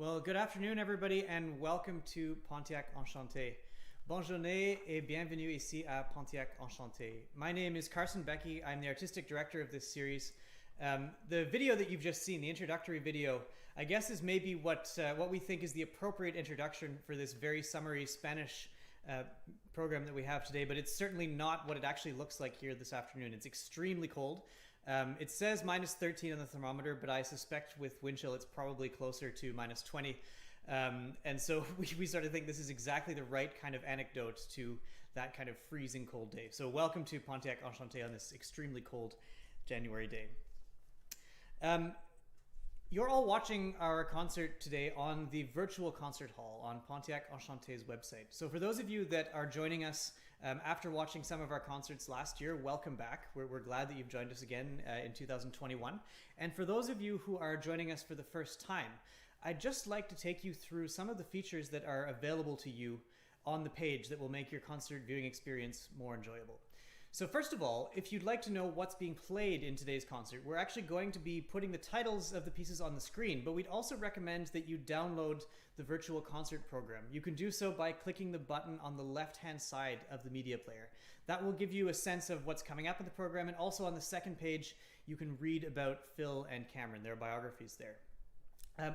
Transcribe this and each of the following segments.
Well, good afternoon, everybody, and welcome to Pontiac Enchanté. Bonne journée et bienvenue ici à Pontiac Enchanté. My name is Carson Becky. I'm the artistic director of this series. The video that you've just seen, the introductory video, I guess is maybe what we think is the appropriate introduction for this very summery Spanish program that we have today, but it's certainly not what it actually looks like here this afternoon. It's extremely cold. It says minus 13 on the thermometer, but I suspect with wind chill it's probably closer to minus 20. And so we sort of think this is exactly the right kind of anecdote to that kind of freezing cold day. So welcome to Pontiac Enchanté on this extremely cold January day. You're all watching our concert today on the virtual concert hall on Pontiac Enchanté's website. So for those of you that are joining us after watching some of our concerts last year, welcome back. We're glad that you've joined us again in 2021. And for those of you who are joining us for the first time, I'd just like to take you through some of the features that are available to you on the page that will make your concert viewing experience more enjoyable. So first of all, if you'd like to know what's being played in today's concert, we're actually going to be putting the titles of the pieces on the screen, but we'd also recommend that you download the virtual concert program. You can do so by clicking the button on the left-hand side of the media player. That will give you a sense of what's coming up in the program, and also on the second page, you can read about Phil and Cameron, their biographies there.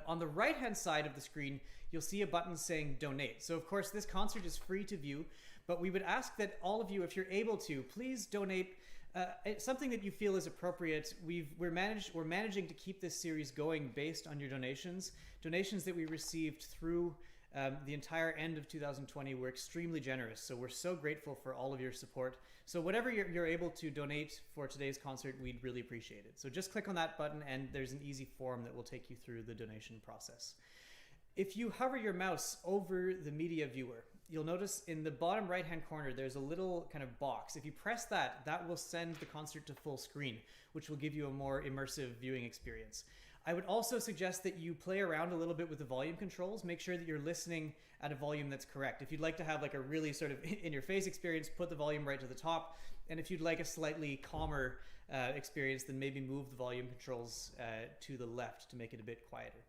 On the right-hand side of the screen, you'll see a button saying donate. So of course, this concert is free to view, but we would ask that all of you, if you're able to, please donate something that you feel is appropriate. We're managing to keep this series going based on your donations that we received through the entire end of 2020 were extremely generous. So we're so grateful for all of your support. So whatever you're able to donate for today's concert, we'd really appreciate it. So just click on that button and there's an easy form that will take you through the donation process. If you hover your mouse over the media viewer, you'll notice in the bottom right-hand corner, there's a little kind of box. If you press that, that will send the concert to full screen, which will give you a more immersive viewing experience. I would also suggest that you play around a little bit with the volume controls. Make sure that you're listening at a volume that's correct. If you'd like to have like a really sort of in-your-face experience, put the volume right to the top. And if you'd like a slightly calmer experience, then maybe move the volume controls to the left to make it a bit quieter.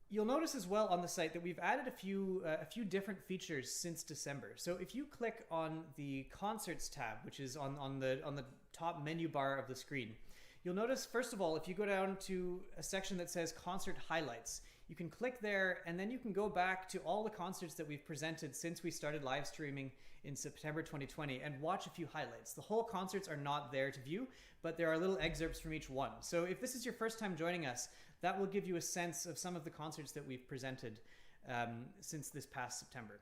You'll notice as well on the site that we've added a few different features since December. So if you click on the Concerts tab, which is on the top menu bar of the screen, you'll notice, first of all, if you go down to a section that says Concert Highlights, you can click there and then you can go back to all the concerts that we've presented since we started live streaming in September 2020 and watch a few highlights. The whole concerts are not there to view, but there are little excerpts from each one. So if this is your first time joining us, that will give you a sense of some of the concerts that we've presented since this past September.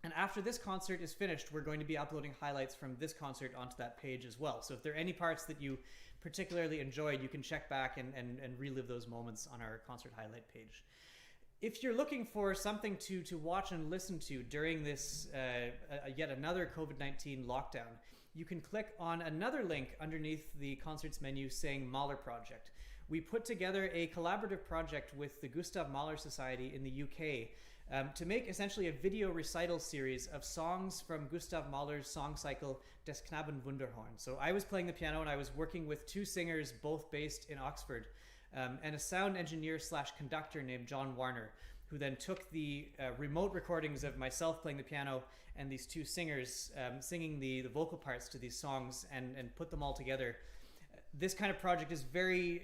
And after this concert is finished, we're going to be uploading highlights from this concert onto that page as well. So if there are any parts that you particularly enjoyed, you can check back and relive those moments on our concert highlight page. If you're looking for something to watch and listen to during this yet another COVID-19 lockdown, you can click on another link underneath the concerts menu saying Mahler Project. We put together a collaborative project with the Gustav Mahler Society in the UK to make essentially a video recital series of songs from Gustav Mahler's song cycle Des Knaben Wunderhorn. So I was playing the piano and I was working with two singers, both based in Oxford, and a sound engineer / conductor named John Warner, who then took the remote recordings of myself playing the piano and these two singers singing the vocal parts to these songs and put them all together. This kind of project is very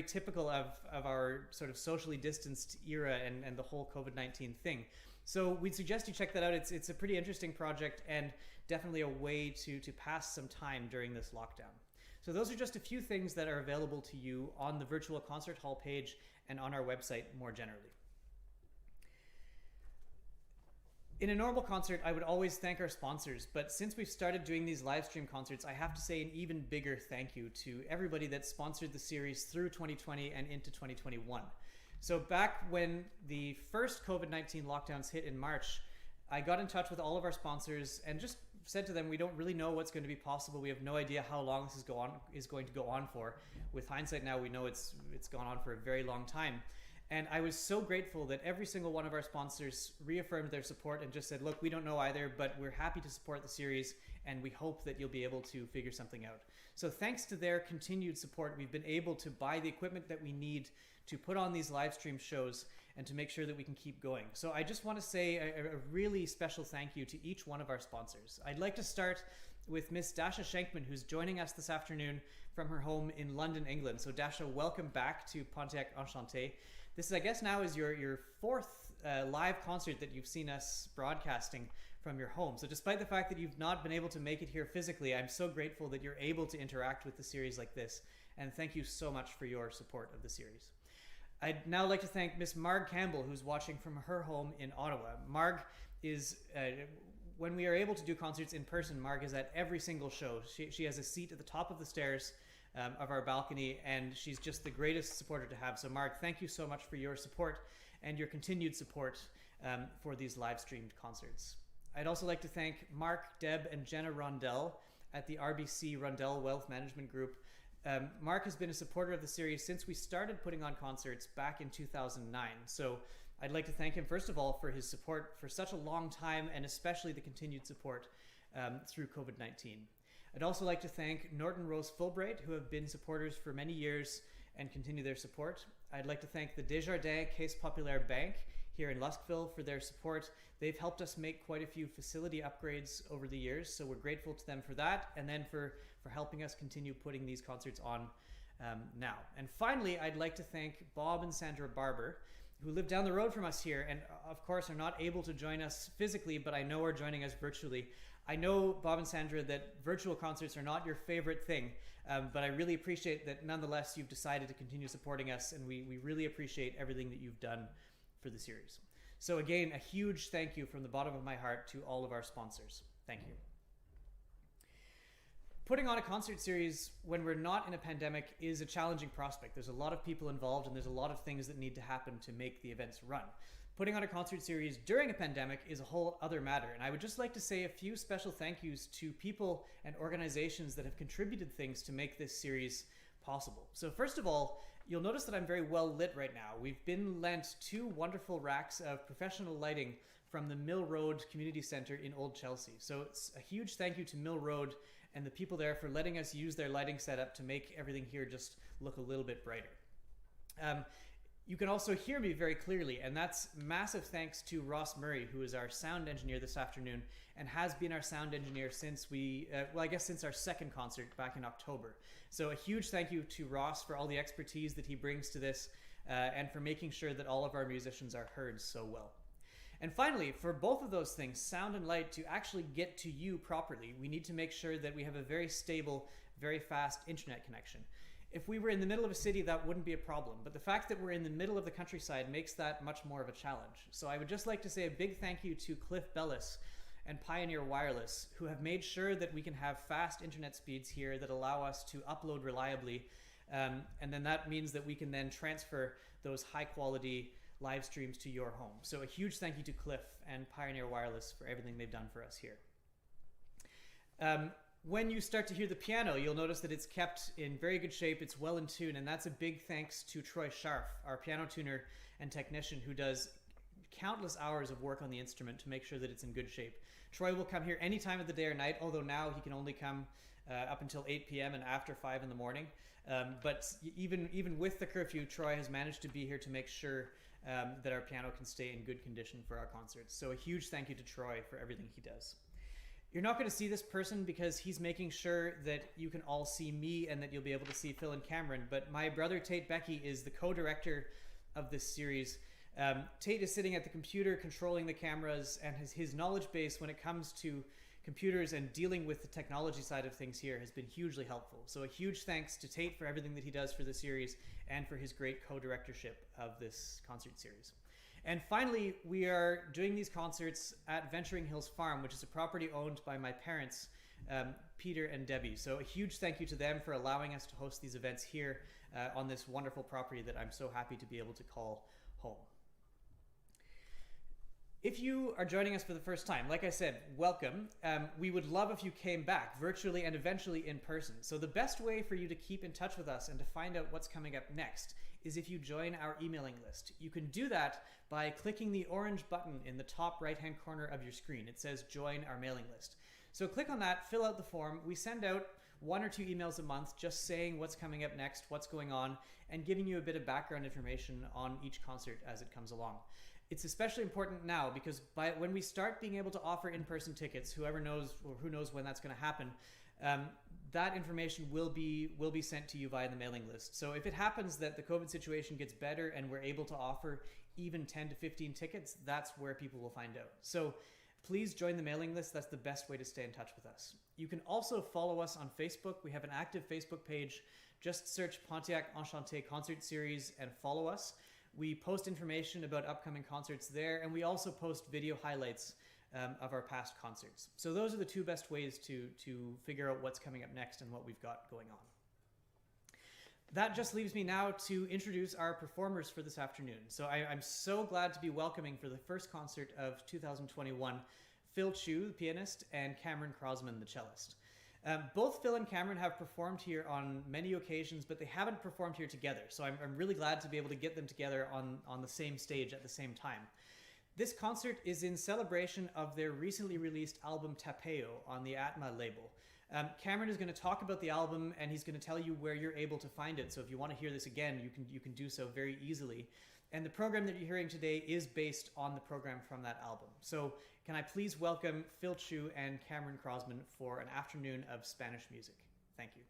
typical of our sort of socially distanced era and the whole COVID-19 thing. So we'd suggest you check that out. It's a pretty interesting project and definitely a way to pass some time during this lockdown. So those are just a few things that are available to you on the virtual concert hall page and on our website more generally. In a normal concert, I would always thank our sponsors, but since we've started doing these live stream concerts, I have to say an even bigger thank you to everybody that sponsored the series through 2020 and into 2021. So back when the first COVID-19 lockdowns hit in March, I got in touch with all of our sponsors and just said to them, we don't really know what's going to be possible. We have no idea how long this is going to go on for. With hindsight now, we know it's gone on for a very long time. And I was so grateful that every single one of our sponsors reaffirmed their support and just said, look, we don't know either, but we're happy to support the series, and we hope that you'll be able to figure something out. So thanks to their continued support, we've been able to buy the equipment that we need to put on these live stream shows and to make sure that we can keep going. So I just want to say a really special thank you to each one of our sponsors. I'd like to start with Miss Dasha Schenkman, who's joining us this afternoon from her home in London, England. So Dasha, welcome back to Pontiac Enchanté. This is, I guess, now is your fourth live concert that you've seen us broadcasting from your home. So despite the fact that you've not been able to make it here physically, I'm so grateful that you're able to interact with the series like this. And thank you so much for your support of the series. I'd now like to thank Miss Marg Campbell, who's watching from her home in Ottawa. Marg is, when we are able to do concerts in person, Marg is at every single show. She has a seat at the top of the stairs of our balcony, and she's just the greatest supporter to have. So Marg, thank you so much for your support and your continued support for these live streamed concerts. I'd also like to thank Mark, Deb, and Jenna Rondell at the RBC Rondell Wealth Management Group. Mark has been a supporter of the series since we started putting on concerts back in 2009. So I'd like to thank him, first of all, for his support for such a long time, and especially the continued support through COVID-19. I'd also like to thank Norton Rose Fulbright, who have been supporters for many years and continue their support. I'd like to thank the Desjardins Caisse Populaire Bank here in Luskville for their support. They've helped us make quite a few facility upgrades over the years, so we're grateful to them for that, and then for helping us continue putting these concerts on now. And finally, I'd like to thank Bob and Sandra Barber, who live down the road from us here and of course are not able to join us physically, but I know are joining us virtually. I know, Bob and Sandra, that virtual concerts are not your favorite thing, but I really appreciate that nonetheless you've decided to continue supporting us, and we really appreciate everything that you've done for the series. So again, a huge thank you from the bottom of my heart to all of our sponsors. Thank you. Putting on a concert series when we're not in a pandemic is a challenging prospect. There's a lot of people involved, and there's a lot of things that need to happen to make the events run. Putting on a concert series during a pandemic is a whole other matter, and I would just like to say a few special thank yous to people and organizations that have contributed things to make this series possible. So first of all, you'll notice that I'm very well lit right now. We've been lent 2 wonderful racks of professional lighting from the Mill Road Community Center in Old Chelsea. So it's a huge thank you to Mill Road and the people there for letting us use their lighting setup to make everything here just look a little bit brighter. You can also hear me very clearly, and that's massive thanks to Ross Murray, who is our sound engineer this afternoon and has been our sound engineer since since our second concert back in October. So a huge thank you to Ross for all the expertise that he brings to this and for making sure that all of our musicians are heard so well. And finally, for both of those things, sound and light, to actually get to you properly, we need to make sure that we have a very stable, very fast internet connection. If we were in the middle of a city, that wouldn't be a problem, but the fact that we're in the middle of the countryside makes that much more of a challenge. So I would just like to say a big thank you to Cliff Bellis and Pioneer Wireless, who have made sure that we can have fast internet speeds here that allow us to upload reliably, and then that means that we can then transfer those high quality live streams to your home. So a huge thank you to Cliff and Pioneer Wireless for everything they've done for us here. When you start to hear the piano, you'll notice that it's kept in very good shape. It's well in tune, and that's a big thanks to Troy Scharf, our piano tuner and technician, who does countless hours of work on the instrument to make sure that it's in good shape. Troy will come here any time of the day or night, although now he can only come up until 8 p.m. and after 5 in the morning. But even with the curfew, Troy has managed to be here to make sure that our piano can stay in good condition for our concerts. So a huge thank you to Troy for everything he does. You're not going to see this person because he's making sure that you can all see me and that you'll be able to see Phil and Cameron, but my brother Tate Becky is the co-director of this series. Tate is sitting at the computer controlling the cameras, and his knowledge base when it comes to computers and dealing with the technology side of things here has been hugely helpful. So a huge thanks to Tate for everything that he does for the series and for his great co-directorship of this concert series. And finally, we are doing these concerts at Venturing Hills Farm, which is a property owned by my parents, Peter and Debbie. So a huge thank you to them for allowing us to host these events here on this wonderful property that I'm so happy to be able to call home. If you are joining us for the first time, like I said, welcome. We would love if you came back virtually and eventually in person. So the best way for you to keep in touch with us and to find out what's coming up next is if you join our emailing list. You can do that by clicking the orange button in the top right-hand corner of your screen. It says join our mailing list. So click on that, fill out the form. We send out 1 or 2 emails a month just saying what's coming up next, what's going on, and giving you a bit of background information on each concert as it comes along. It's especially important now because when we start being able to offer in-person tickets, who knows when that's going to happen, that information will be sent to you via the mailing list. So if it happens that the COVID situation gets better and we're able to offer even 10 to 15 tickets, that's where people will find out. So please join the mailing list. That's the best way to stay in touch with us. You can also follow us on Facebook. We have an active Facebook page. Just search Pontiac Enchanté Concert Series and follow us. We post information about upcoming concerts there, and we also post video highlights of our past concerts. So those are the 2 best ways to figure out what's coming up next and what we've got going on. That just leaves me now to introduce our performers for this afternoon. So I'm so glad to be welcoming for the first concert of 2021, Phil Chiu, the pianist, and Cameron Crozman, the cellist. Both Phil and Cameron have performed here on many occasions, but they haven't performed here together. So I'm really glad to be able to get them together on the same stage at the same time. This concert is in celebration of their recently released album Tapeo on the ATMA label. Cameron is going to talk about the album, and he's going to tell you where you're able to find it. So if you want to hear this again, you can do so very easily. And the program that you're hearing today is based on the program from that album. So can I please welcome Phil Chiu and Cameron Crozman for an afternoon of Spanish music. Thank you.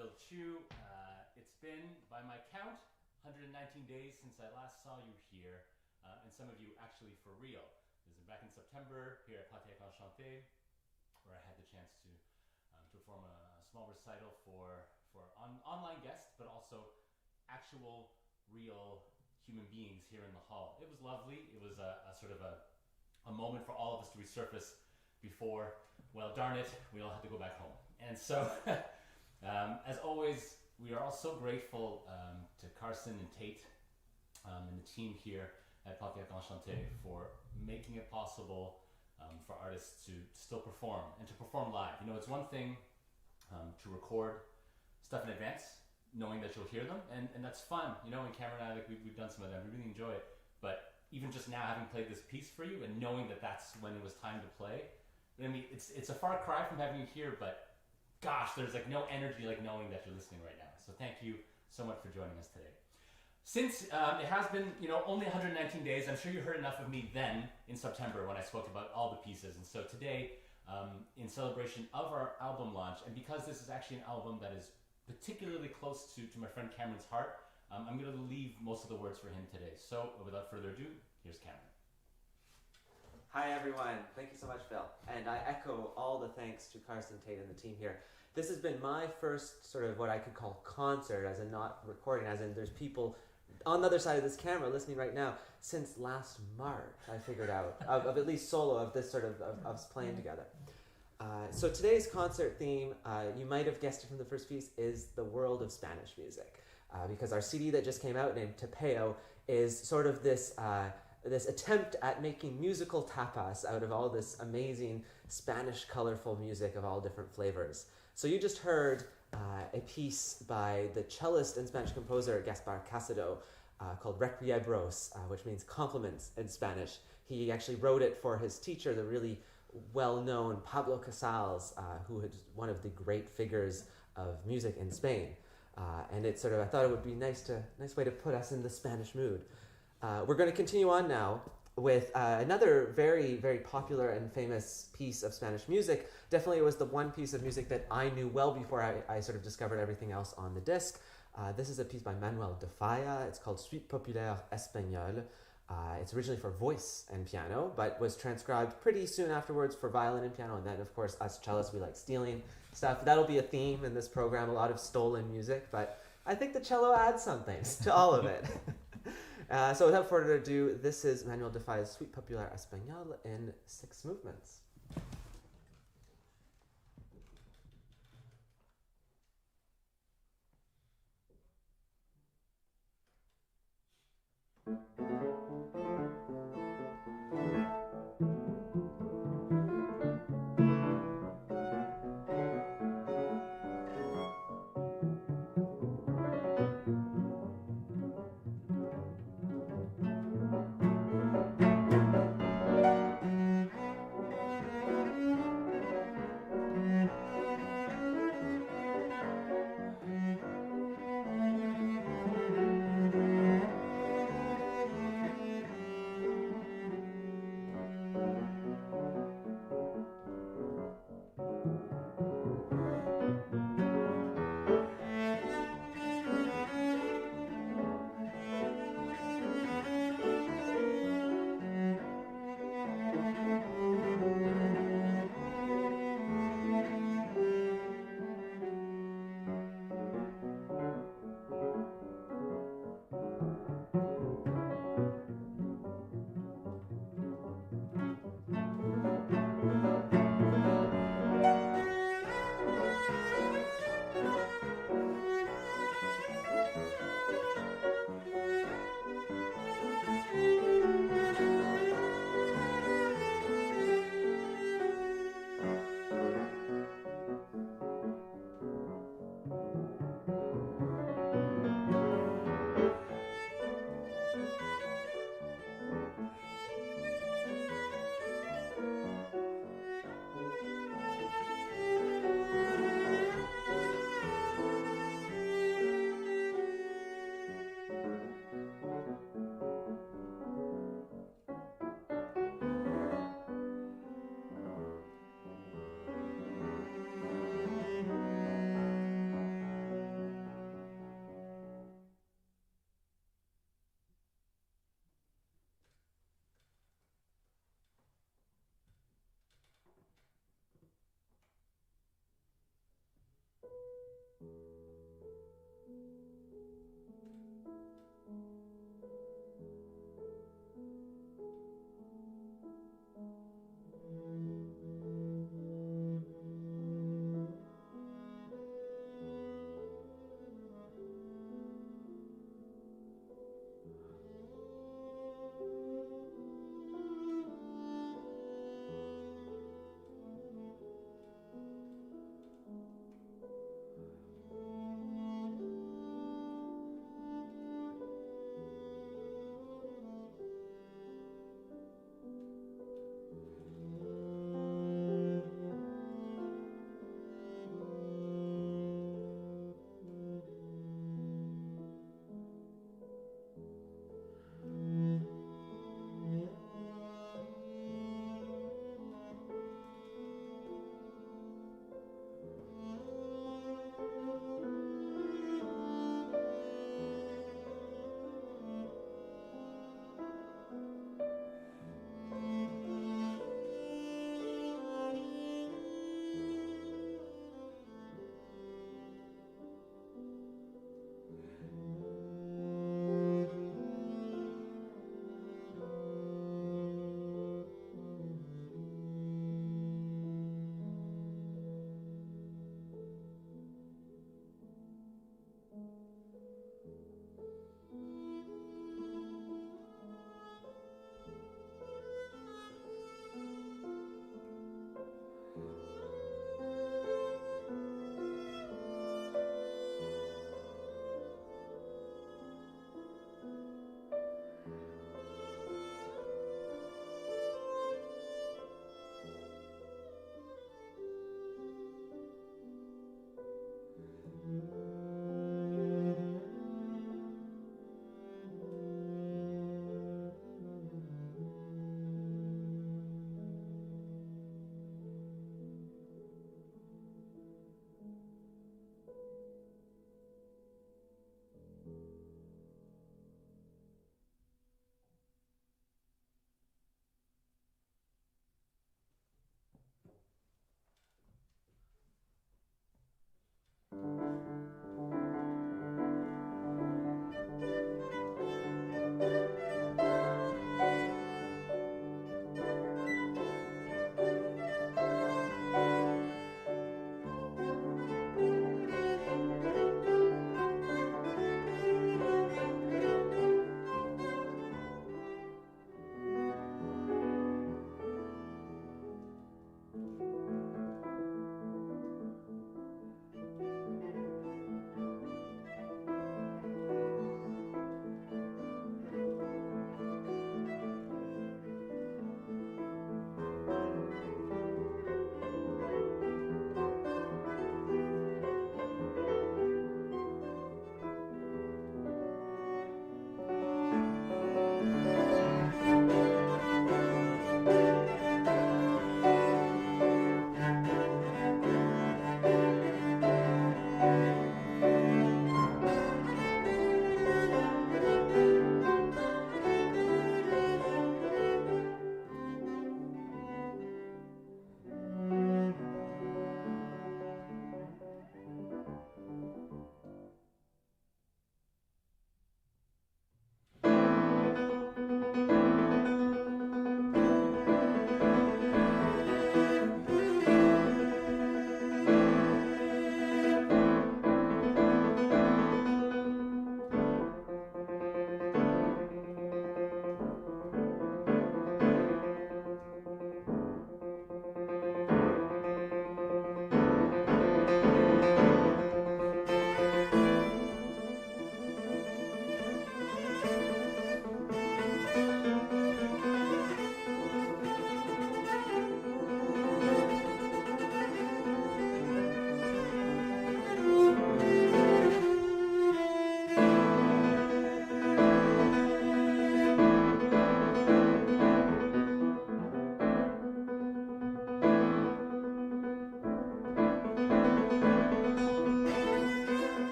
Phil Chiu. It's been, by my count, 119 days since I last saw you here, and some of you actually for real. This is back in September here at Pontiac Enchanté, where I had the chance to perform a small recital for online guests, but also actual, real human beings here in the hall. It was lovely. It was a sort of a moment for all of us to resurface before, well, darn it, we all had to go back home. And so, as always, we are all so grateful to Carson and Tate and the team here at Pontiac Enchanté for making it possible for artists to still perform and to perform live. You know, it's one thing to record stuff in advance, knowing that you'll hear them, and that's fun. You know, in Cameron and I, we've done some of them, we really enjoy it. But even just now, having played this piece for you and knowing that that's when it was time to play, I mean, it's a far cry from having you here, but gosh, there's like no energy like knowing that you're listening right now. So thank you so much for joining us today. Since it has been, you know, only 119 days, I'm sure you heard enough of me then in September when I spoke about all the pieces. And so today, in celebration of our album launch, and because this is actually an album that is particularly close to my friend Cameron's heart, I'm going to leave most of the words for him today. So without further ado, here's Cameron. Hi everyone, thank you so much, Phil. And I echo all the thanks to Carson, Tate, and the team here. This has been my first sort of what I could call concert, as in not recording, as in there's people on the other side of this camera listening right now since last March, I figured out, of at least solo, of this sort of us playing together. So today's concert theme, you might have guessed it from the first piece, is the world of Spanish music. Because our CD that just came out named Tapeo is sort of this attempt at making musical tapas out of all this amazing Spanish colorful music of all different flavors. So you just heard a piece by the cellist and Spanish composer Gaspar Casado called Requiebros, which means compliments in Spanish. He actually wrote it for his teacher, the really well-known Pablo Casals, who is one of the great figures of music in Spain. And it's sort of, I thought it would be nice way to put us in the Spanish mood. We're going to continue on now with another very, very popular and famous piece of Spanish music. Definitely it was the one piece of music that I knew well before I sort of discovered everything else on the disc. This is a piece by Manuel de Falla. It's called Suite Populaire Espagnole. It's originally for voice and piano, but was transcribed pretty soon afterwards for violin and piano. And then, of course, us cellists, we like stealing stuff. That'll be a theme in this program, a lot of stolen music, but I think the cello adds something to all of it. So without further ado, this is Manuel de Falla's Suite Populaire Espagnole in 6 movements.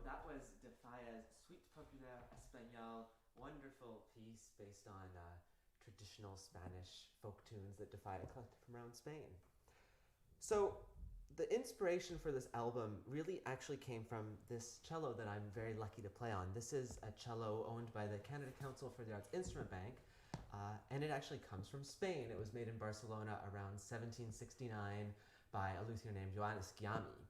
That was Defaya's Suite Populaire Espagnole, wonderful piece based on traditional Spanish folk tunes that Defaya collected from around Spain. So the inspiration for this album really actually came from this cello that I'm very lucky to play on. This is a cello owned by the Canada Council for the Arts Instrument Bank, and it actually comes from Spain. It was made in Barcelona around 1769 by a luthier named Johannes Giami.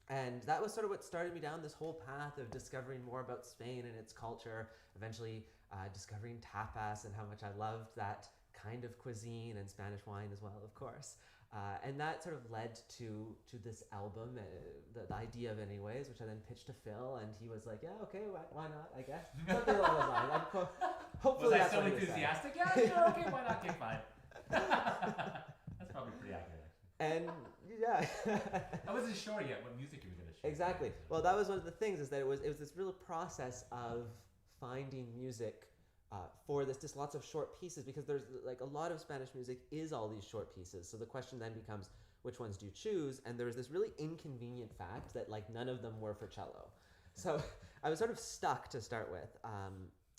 And that was sort of what started me down this whole path of discovering more about Spain and its culture, eventually discovering tapas and how much I loved that kind of cuisine, and Spanish wine as well, of course. And that sort of led to this album, the idea of it anyways, which I then pitched to Phil, and he was like, yeah, okay, why not, I guess. Something along those lines. Hopefully was I that's so what he was enthusiastic? Yeah, sure, okay, why not? Okay, fine. That's probably pretty accurate, actually. And yeah. I wasn't sure yet what music you were going to show. Exactly. Well, that was one of the things, is that it was this real process of finding music for this, just lots of short pieces, because there's like a lot of Spanish music is all these short pieces. So the question then becomes, which ones do you choose? And there was this really inconvenient fact that like none of them were for cello. So I was sort of stuck to start with.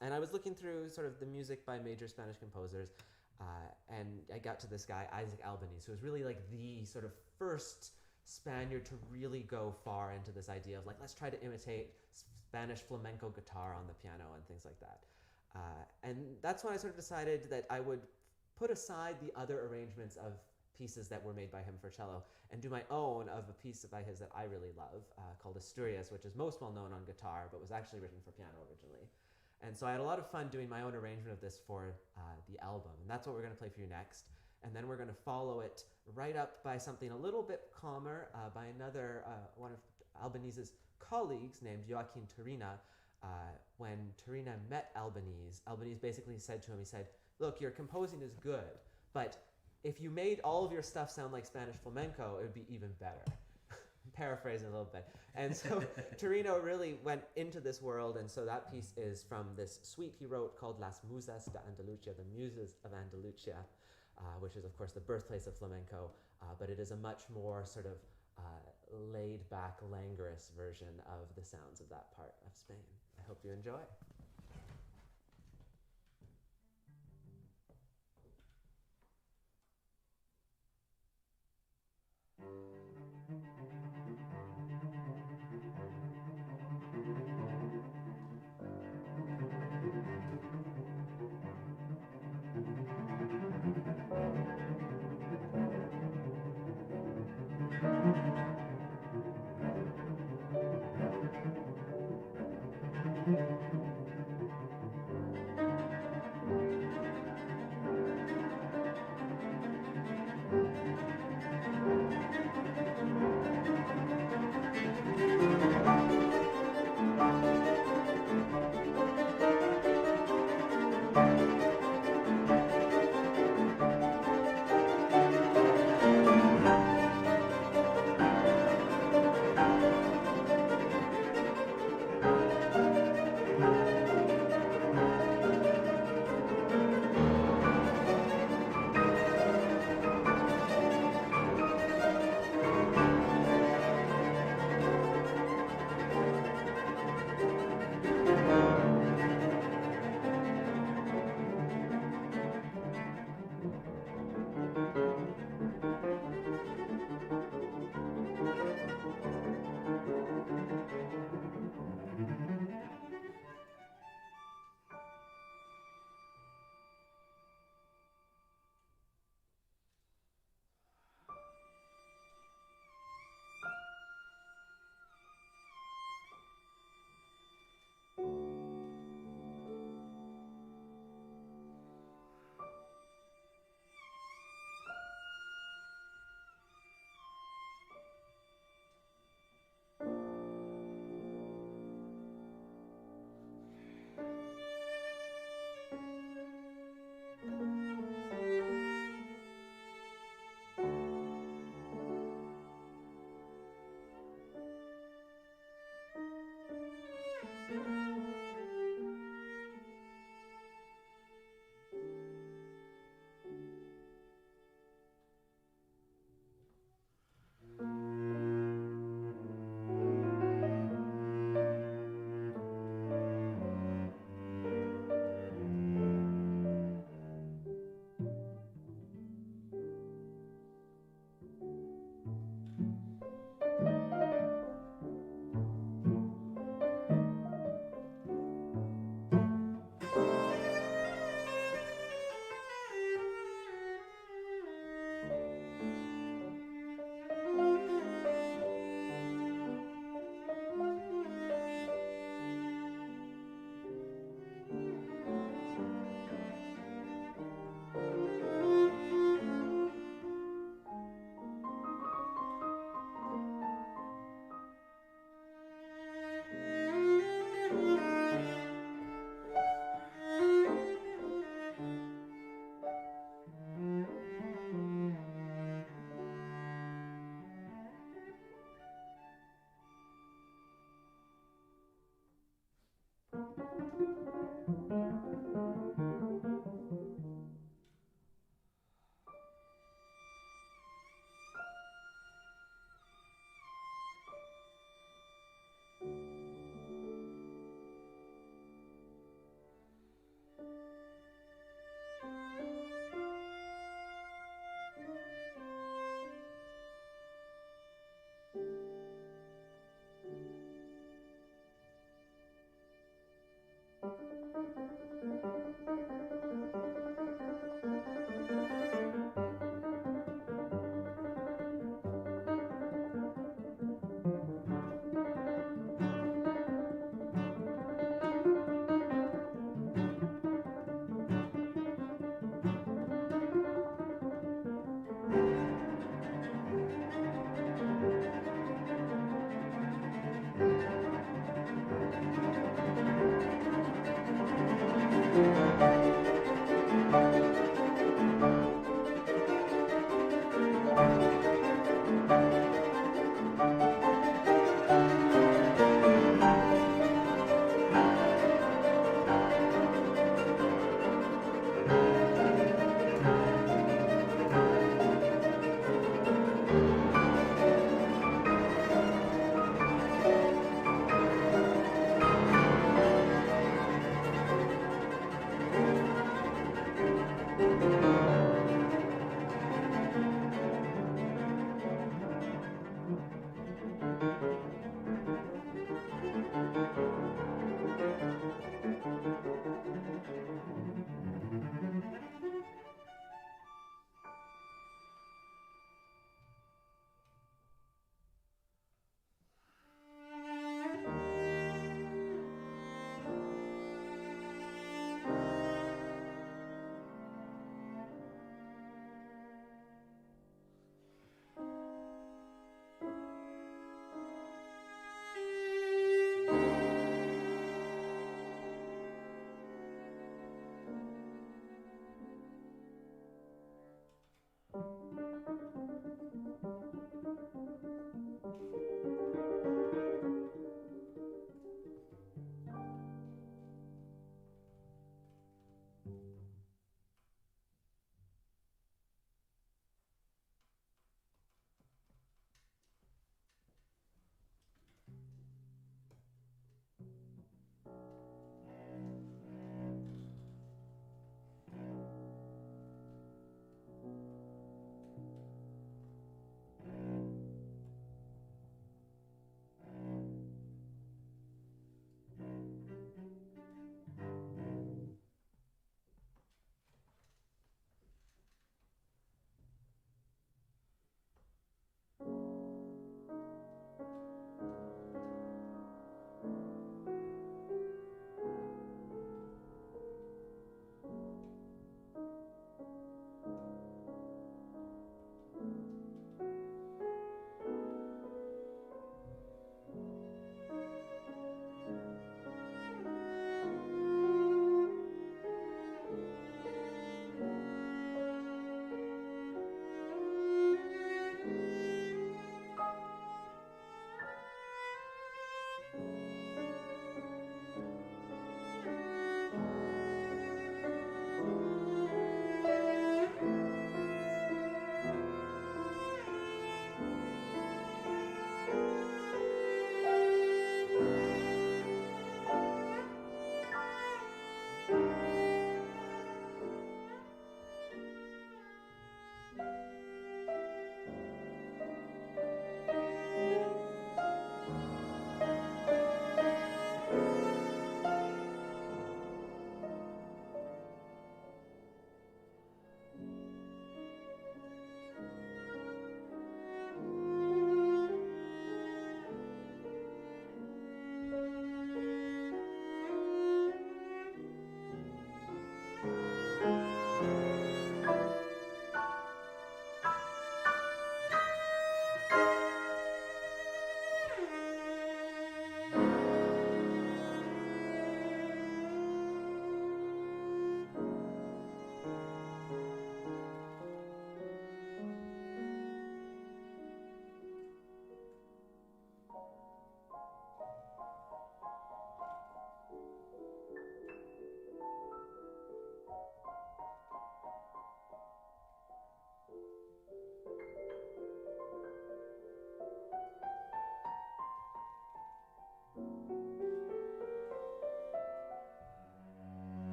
And I was looking through sort of the music by major Spanish composers, and I got to this guy, Isaac Albanese, who was really like the sort of first Spaniard to really go far into this idea of like, let's try to imitate Spanish flamenco guitar on the piano and things like that. And that's when I sort of decided that I would put aside the other arrangements of pieces that were made by him for cello and do my own of a piece by his that I really love, called Asturias, which is most well known on guitar, but was actually written for piano originally. And so I had a lot of fun doing my own arrangement of this for the album, and that's what we're going to play for you next. And then we're going to follow it right up by something a little bit calmer, by another one of Albanese's colleagues named Joaquin Turina. When Turina met Albanese basically said to him, he said, look, your composing is good, but if you made all of your stuff sound like Spanish flamenco, it would be even better. Paraphrasing a little bit. And so Torino really went into this world, and so that piece is from this suite he wrote called Las Musas de Andalucía, the Muses of Andalucía, which is, of course, the birthplace of flamenco, but it is a much more sort of laid-back, languorous version of the sounds of that part of Spain. I hope you enjoy.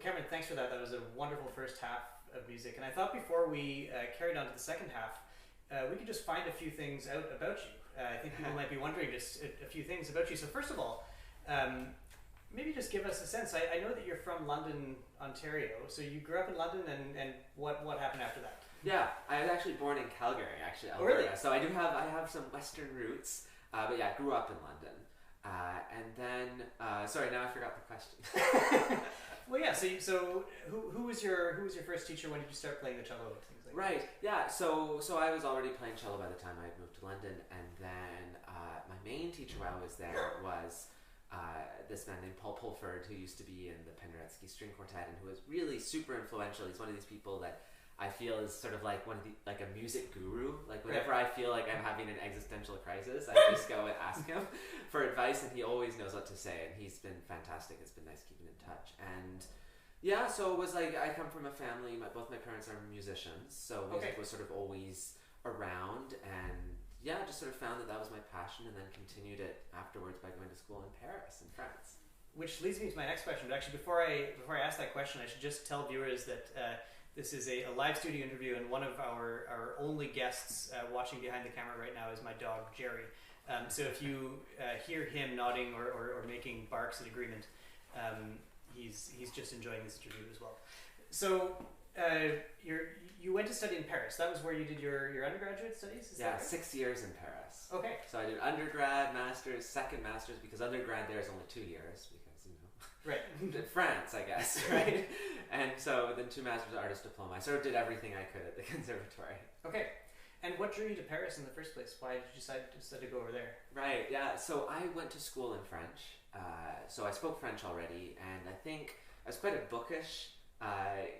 Cameron, thanks for that. That was a wonderful first half of music. And I thought before we carried on to the second half, we could just find a few things out about you. I think people might be wondering just a few things about you. So first of all, maybe just give us a sense. I know that you're from London, Ontario. So you grew up in London, and what happened after that? Yeah, I was actually born in Calgary, actually, Oh, Alberta. really? So I have some Western roots, but yeah, I grew up in London. And then, sorry, now I forgot the question. Well, yeah. So who was your first teacher? When did you start playing the cello? Things like Right. Yeah. So I was already playing cello by the time I had moved to London, and then my main teacher while I was there was this man named Paul Pulford, who used to be in the Penderecki String Quartet, and who was really super influential. He's one of these people that I feel is sort of like like a music guru. Like whenever I feel like I'm having an existential crisis, I just go and ask him for advice, and he always knows what to say. And he's been fantastic. It's been nice keeping in touch. And yeah, so it was like I come from a family. Both my parents are musicians, so music was sort of always around. And yeah, just sort of found that was my passion, and then continued it afterwards by going to school in Paris, in France. Which leads me to my next question. But actually, before I ask that question, I should just tell viewers that this is a live studio interview, and one of our only guests watching behind the camera right now is my dog, Jerry. So if you hear him nodding or making barks in agreement, he's just enjoying this interview as well. So you went to study in Paris. That was where you did your undergraduate studies? Is that right? 6 years in Paris. Okay. So I did undergrad, master's, second master's, because undergrad there is only 2 years, because, you know. Right. France, I guess, right? And so then 2 master's artist diploma. I sort of did everything I could at the conservatory. Okay. And what drew you to Paris in the first place? Why did you decide to go over there? Right, yeah. So I went to school in French. So I spoke French already, and I think I was quite a bookish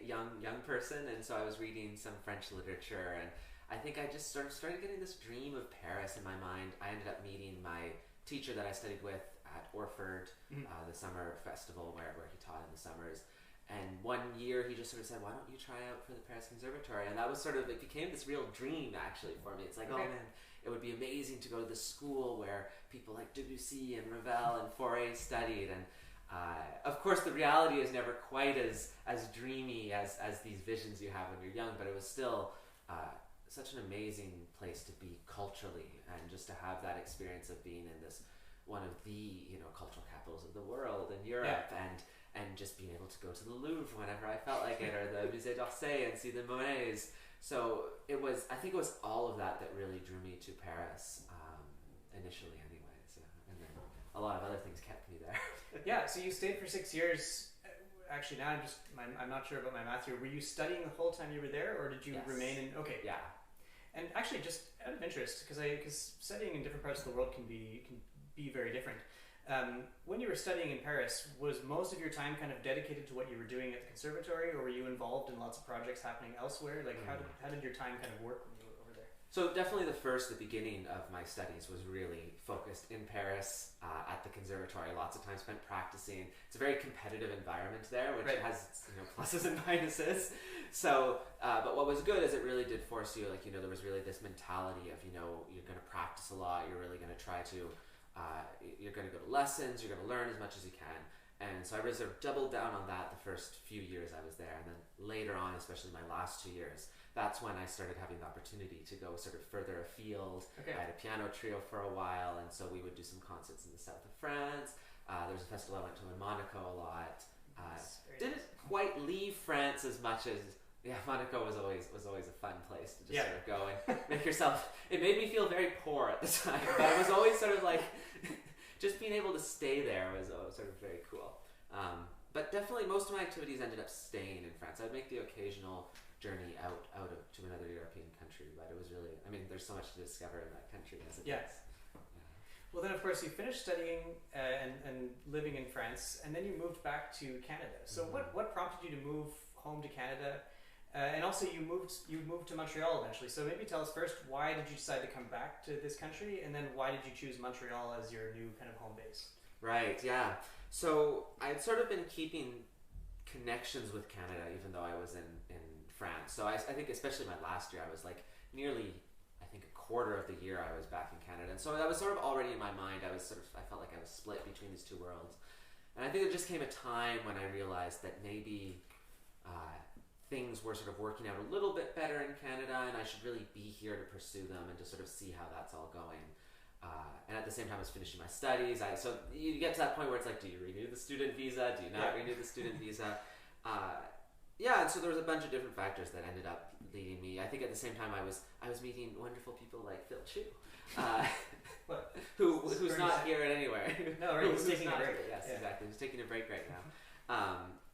young person, and so I was reading some French literature, and I think I just sort of started getting this dream of Paris in my mind. I ended up meeting my teacher that I studied with at Orford, the summer festival where he taught in the summers. And one year he just sort of said, why don't you try out for the Paris Conservatory? And that was sort of, it became this real dream actually for me. It's like, oh man, it would be amazing to go to this school where people like Debussy and Ravel and Fauré studied. And of course the reality is never quite as dreamy as these visions you have when you're young, but it was still such an amazing place to be culturally, and just to have that experience of being in this one of the cultural capitals of the world in Europe, and just being able to go to the Louvre whenever I felt like it, or the Musée d'Orsay, and see the Monets. So I think it was all of that really drew me to Paris initially anyways, and then a lot of other things kept me there. Yeah, so you stayed for 6 years. Actually, now I'm not sure about my math here. Were you studying the whole time you were there, or did you remain in? Okay. Yeah. And actually, just out of interest, because studying in different parts of the world can be very different. When you were studying in Paris, was most of your time kind of dedicated to what you were doing at the conservatory, or were you involved in lots of projects happening elsewhere? Like, how did your time kind of work when you were over there? So definitely the beginning of my studies was really focused in Paris at the conservatory. Lots of time spent practicing. It's a very competitive environment there, which has pluses and minuses. So, but what was good is it really did force you, there was really this mentality of, you're going to practice a lot. You're really going to try to, you're going to go to lessons. You're going to learn as much as you can. And so I really sort of doubled down on that the first few years I was there. And then later on, especially my last 2 years, that's when I started having the opportunity to go sort of further afield. I had a piano trio for a while, and so we would do some concerts in the south of France. There was a festival I went to in Monaco a lot. Didn't quite leave France as much as Monaco was always a fun place to just sort of go and make yourself. It made me feel very poor at the time, but it was always sort of like just being able to stay there was sort of very cool. But definitely most of my activities ended up staying in France. I'd make the occasional journey out to another European country, but it was really, there's so much to discover in that country as it is. Well, then of course you finished studying and living in France, and then you moved back to Canada. So what prompted you to move home to Canada? And also you moved to Montreal eventually. So maybe tell us first, why did you decide to come back to this country, and then why did you choose Montreal as your new kind of home base? Right, yeah. So I'd sort of been keeping connections with Canada even though I was in France. So I think especially my last year, I was like nearly, I think, a quarter of the year I was back in Canada. And so that was sort of already in my mind. I felt like I was split between these two worlds. And I think there just came a time when I realized that maybe things were sort of working out a little bit better in Canada, and I should really be here to pursue them and to sort of see how that's all going. And at the same time, I was finishing my studies. So you get to that point where it's like, do you renew the student visa? Do you not renew the student visa? And so there was a bunch of different factors that ended up leading me. I think at the same time, I was meeting wonderful people like Phil Chiu, who's not here anywhere. No, right. He's taking a break. Yes, exactly. He's taking a break right now.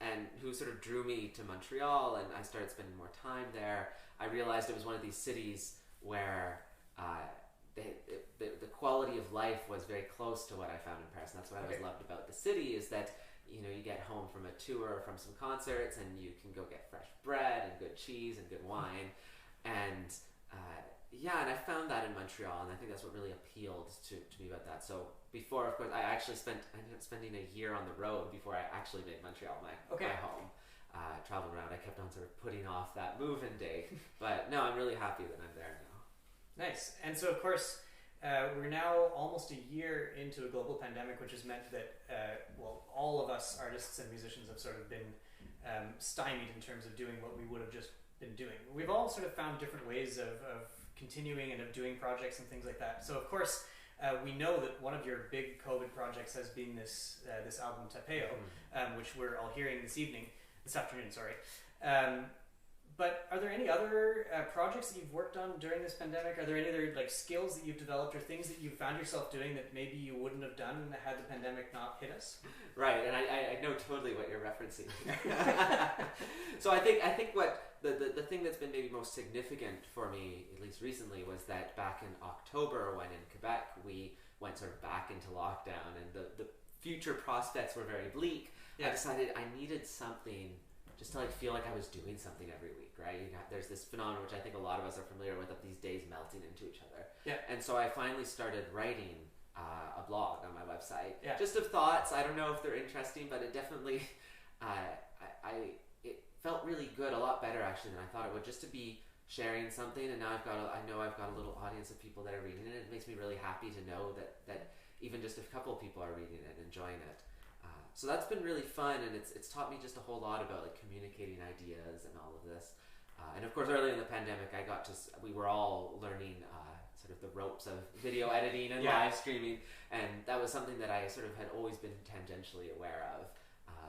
And who sort of drew me to Montreal, and I started spending more time there. I realized it was one of these cities where the quality of life was very close to what I found in Paris, and that's what I always loved about the city, is that you get home from a tour, from some concerts, and you can go get fresh bread and good cheese and good wine, and and I found that in Montreal, and I think that's what really appealed to me about that. So before, of course, I ended up spending a year on the road before I actually made Montreal my home. Traveled around. I kept on sort of putting off that move-in date, but no, I'm really happy that I'm there now. Nice. And so, of course, we're now almost a year into a global pandemic, which has meant that, all of us artists and musicians have sort of been stymied in terms of doing what we would have just been doing. We've all sort of found different ways of continuing and of doing projects and things like that. So, of course, we know that one of your big COVID projects has been this album Tapeo, which we're all hearing this afternoon. But are there any other projects that you've worked on during this pandemic? Are there any other skills that you've developed or things that you've found yourself doing that maybe you wouldn't have done had the pandemic not hit us? Right, and I know totally what you're referencing here. So I think what the thing that's been maybe most significant for me, at least recently, was that back in October, when in Quebec we went sort of back into lockdown and the future prospects were very bleak, I decided I needed something just to feel like I was doing something every week, right? There's this phenomenon which I think a lot of us are familiar with, of these days melting into each other. Yeah. And so I finally started writing a blog on my website, just of thoughts. I don't know if they're interesting, but it definitely, it felt really good, a lot better actually than I thought it would, just to be sharing something. And now I know I've got a little audience of people that are reading it. It makes me really happy to know that even just a couple of people are reading it and enjoying it. So that's been really fun, and it's taught me just a whole lot about communicating ideas and all of this. And of course, early in the pandemic, we were all learning sort of the ropes of video editing and live streaming, and that was something that I sort of had always been tangentially aware of,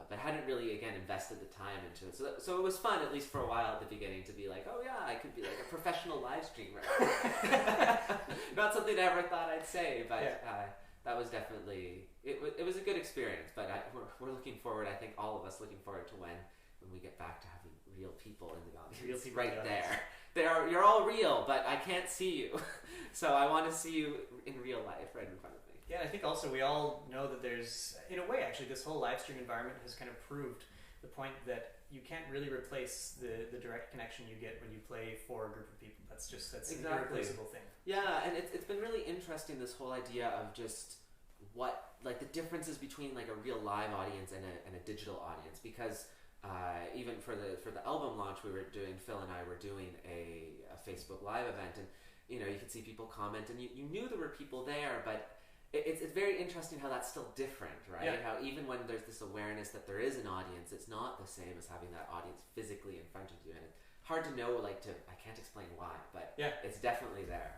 but hadn't really, again, invested the time into it. So it was fun, at least for a while at the beginning, to be like, oh yeah, I could be like a professional live streamer. Not something I ever thought I'd say, but that was definitely, it was a good experience, but we're looking forward, I think all of us looking forward to when we get back to having real people in the audience. Real people right there. You're all real, but I can't see you. So I want to see you in real life right in front of me. Yeah, I think also we all know that there's, in a way actually, this whole live stream environment has kind of proved the point that you can't really replace the direct connection you get when you play for a group of people. That's an irreplaceable thing. Yeah, and it's been really interesting, this whole idea of just what, the differences between a real live audience and a digital audience, because even for the album launch Phil and I were doing a Facebook Live event, and you could see people comment, and you knew there were people there, but it's very interesting how that's still different, right? Yeah. How even when there's this awareness that there is an audience, it's not the same as having that audience physically in front of you, and it's hard to know, I can't explain why, but it's definitely there.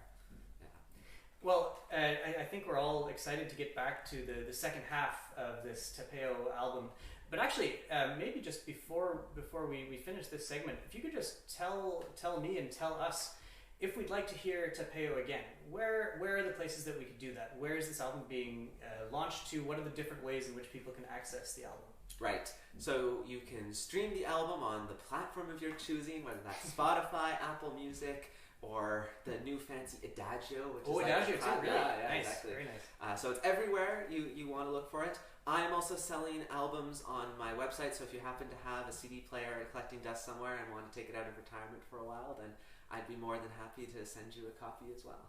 Well, I think we're all excited to get back to the second half of this Tapeo album. But actually, maybe just before we finish this segment, if you could just tell me and tell us, if we'd like to hear Tapeo again, where are the places that we could do that? Where is this album being launched to? What are the different ways in which people can access the album? Right. So you can stream the album on the platform of your choosing, whether that's Spotify, Apple Music, or the new fancy Adagio, which is Adagio too, really? Yeah, nice. Exactly. Very nice. So it's everywhere you want to look for it. I'm also selling albums on my website, so if you happen to have a CD player collecting dust somewhere and want to take it out of retirement for a while, then I'd be more than happy to send you a copy as well.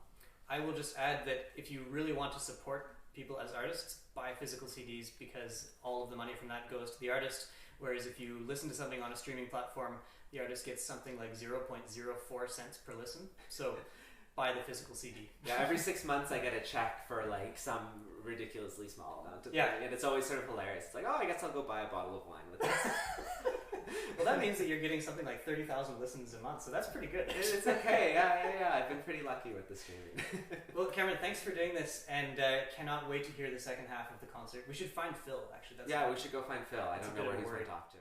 I will just add that if you really want to support people as artists, buy physical CDs, because all of the money from that goes to the artist, whereas if you listen to something on a streaming platform, the artist gets something like 0.04 cents per listen. So buy the physical CD. Yeah, every 6 months I get a check for some ridiculously small amount of Yeah. thing, and it's always sort of hilarious. It's like, oh, I guess I'll go buy a bottle of wine with this. Well, that means that you're getting something like 30,000 listens a month, so that's pretty good. It's okay, yeah. I've been pretty lucky with the streaming. Well, Cameron, thanks for doing this, and cannot wait to hear the second half of the concert. We should find Phil, actually. We should go find Phil. I don't know where he's going to talk to.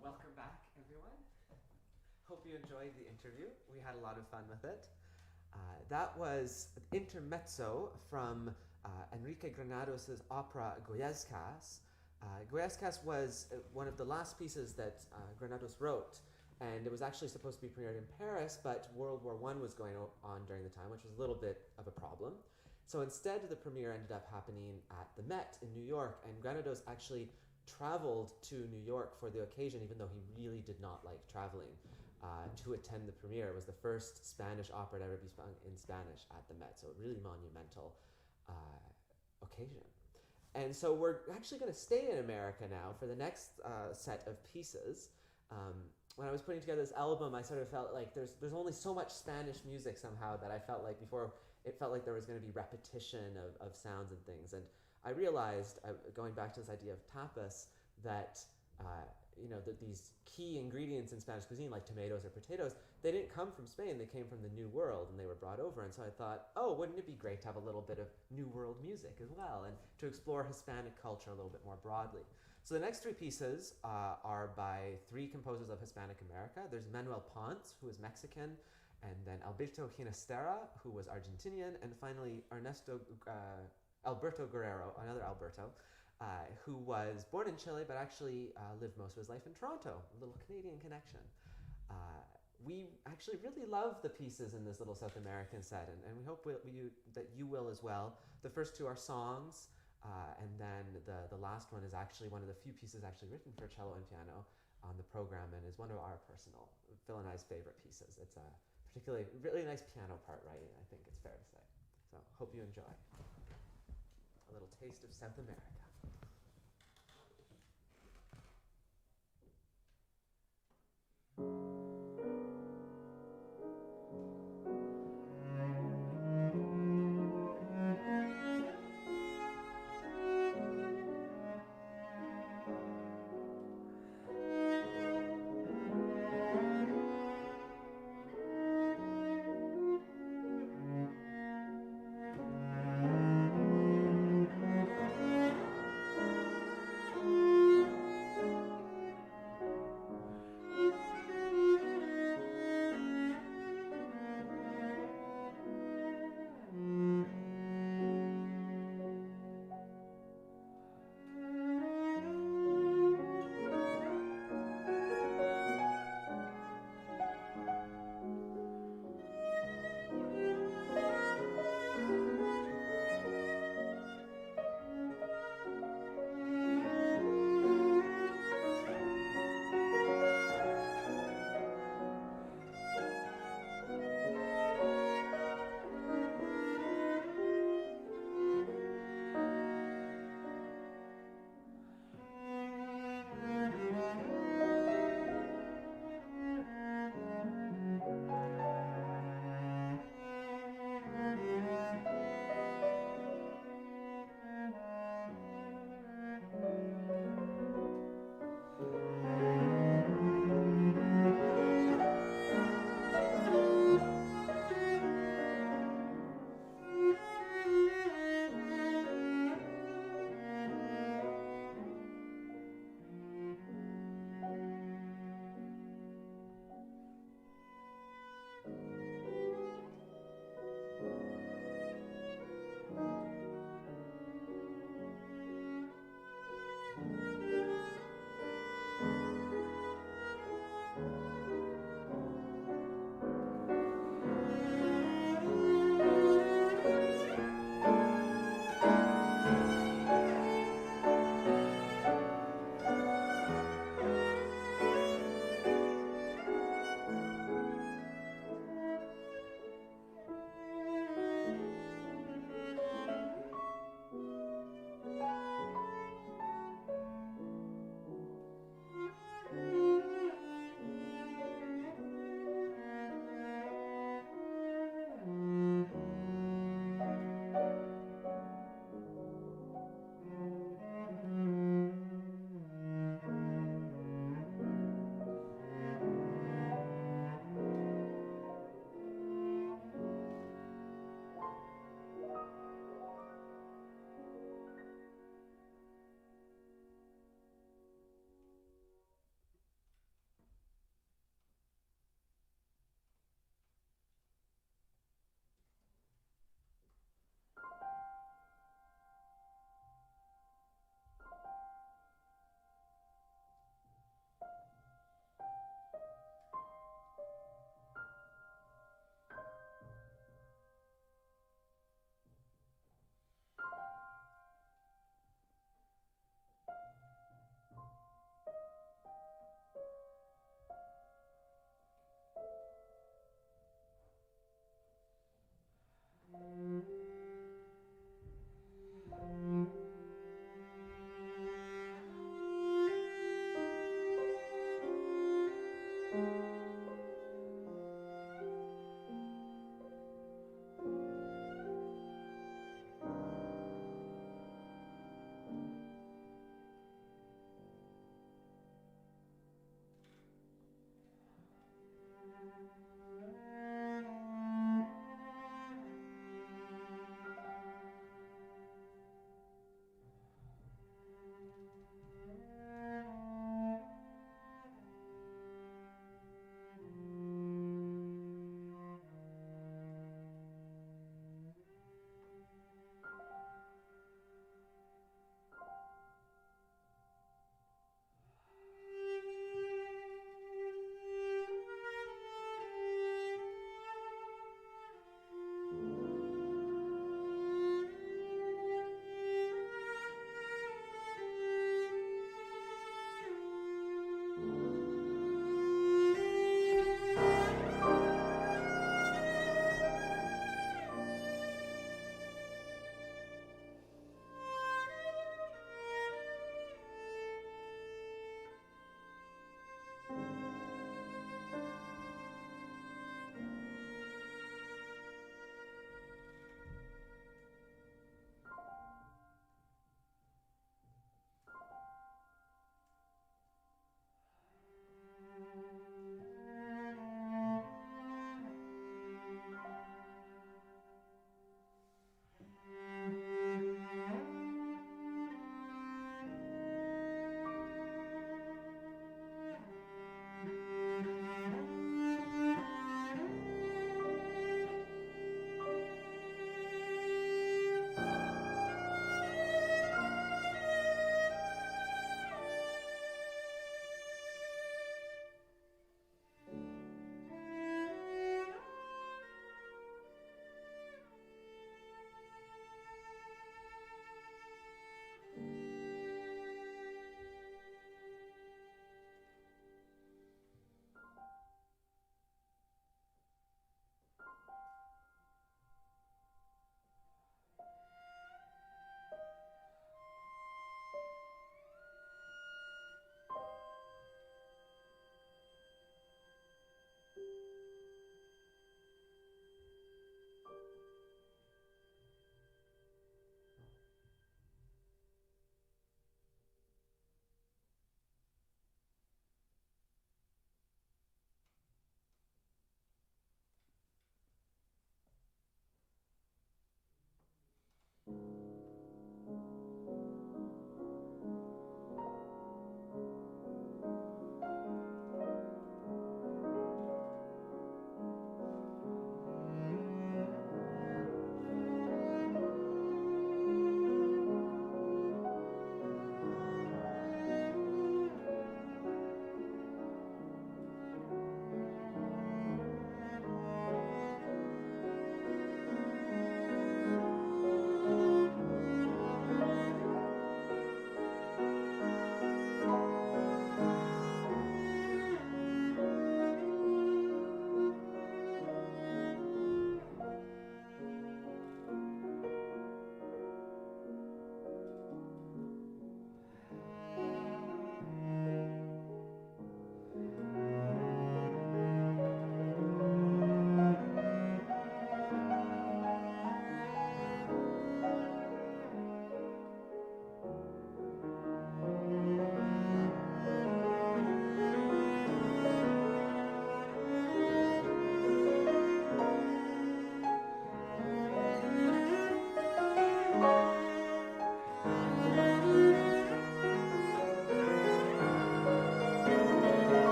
Welcome back, everyone. Hope you enjoyed the interview. We had a lot of fun with it. That was intermezzo from Enrique Granados' opera Goyescas. Goyescas was one of the last pieces that Granados wrote, and it was actually supposed to be premiered in Paris, but World War I was going on during the time, which was a little bit of a problem. So instead, the premiere ended up happening at the Met in New York, and Granados actually traveled to New York for the occasion, even though he really did not like traveling, to attend the premiere. It was the first Spanish opera to ever be sung in Spanish at the Met, so a really monumental occasion. And so we're actually going to stay in America now for the next set of pieces. When I was putting together this album, I sort of felt like there's only so much Spanish music somehow that I felt like before it felt like there was going to be repetition of sounds and things. And I realized, going back to this idea of tapas, that that these key ingredients in Spanish cuisine, like tomatoes or potatoes, they didn't come from Spain. They came from the New World, and they were brought over. And so I thought, oh, wouldn't it be great to have a little bit of New World music as well, and to explore Hispanic culture a little bit more broadly. So the next three pieces are by three composers of Hispanic America. There's Manuel Ponce, who is Mexican, and then Alberto Ginastera, who was Argentinian, and finally Alberto Guerrero, another Alberto, who was born in Chile but actually lived most of his life in Toronto, a little Canadian connection. We actually really love the pieces in this little South American set, and we hope that you will as well. The first two are songs, and then the last one is actually one of the few pieces actually written for cello and piano on the program, and is one of our personal, Phil and I's favorite pieces. It's a particularly really nice piano part writing, I think it's fair to say. So hope you enjoy. A little taste of South America.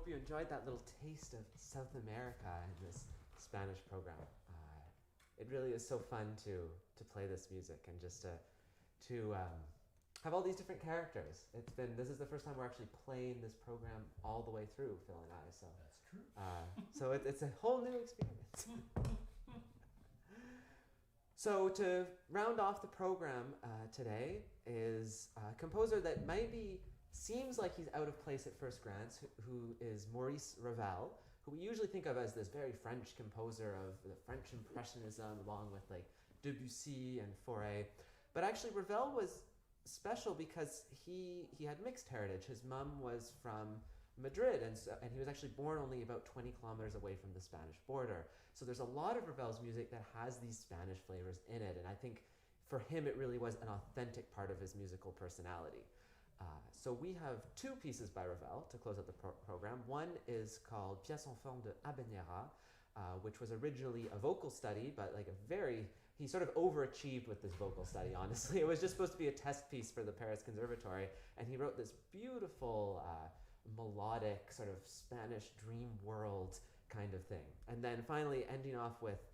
hope you enjoyed that little taste of South America in this Spanish program. It really is so fun to play this music and just to have all these different characters. This is the first time we're actually playing this program all the way through, Phil and I. So That's true. so it's a whole new experience. So to round off the program today is a composer that maybe seems like he's out of place at first glance, who is Maurice Ravel, who we usually think of as this very French composer of the French Impressionism, along with like Debussy and Fauré. But actually Ravel was special because he had mixed heritage. His mom was from Madrid, and he was actually born only about 20 kilometers away from the Spanish border. So there's a lot of Ravel's music that has these Spanish flavors in it, and I think for him it really was an authentic part of his musical personality. So we have two pieces by Ravel to close out the program. One is called Pièce en forme de habanera, which was originally a vocal study, but like he sort of overachieved with this vocal study, honestly. It was just supposed to be a test piece for the Paris Conservatory, and he wrote this beautiful melodic sort of Spanish dream world kind of thing. And then finally ending off with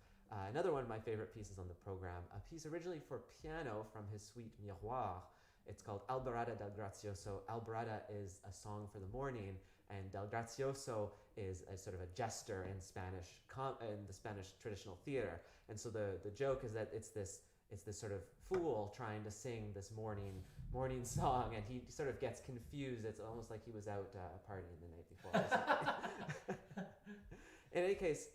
another one of my favorite pieces on the program, a piece originally for piano from his suite Miroir. It's called Alborada del Gracioso. Alborada is a song for the morning, and del Gracioso is a sort of a jester in in the Spanish traditional theater. And so the joke is that it's this sort of fool trying to sing this morning song, and he sort of gets confused. It's almost like he was out partying the night before. In any case,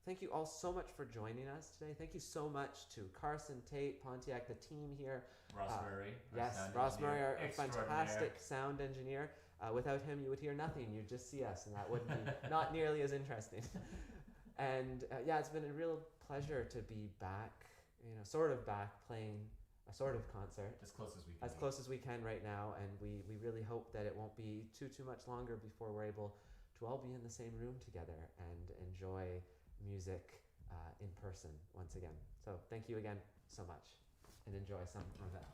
thank you all so much for joining us today. Thank you so much to Carson, Tate, Pontiac, the team here. Ross Murray. Yes, Ross Murray, our fantastic sound engineer. Without him, you would hear nothing. You'd just see us, and that would be not nearly as interesting. And yeah, it's been a real pleasure to be back, sort of back playing a sort of concert. As close as we can. As close as we can right now, and we really hope that it won't be too much longer before we're able to all be in the same room together and enjoy music in person once again. So thank you again so much, and enjoy some Ravel.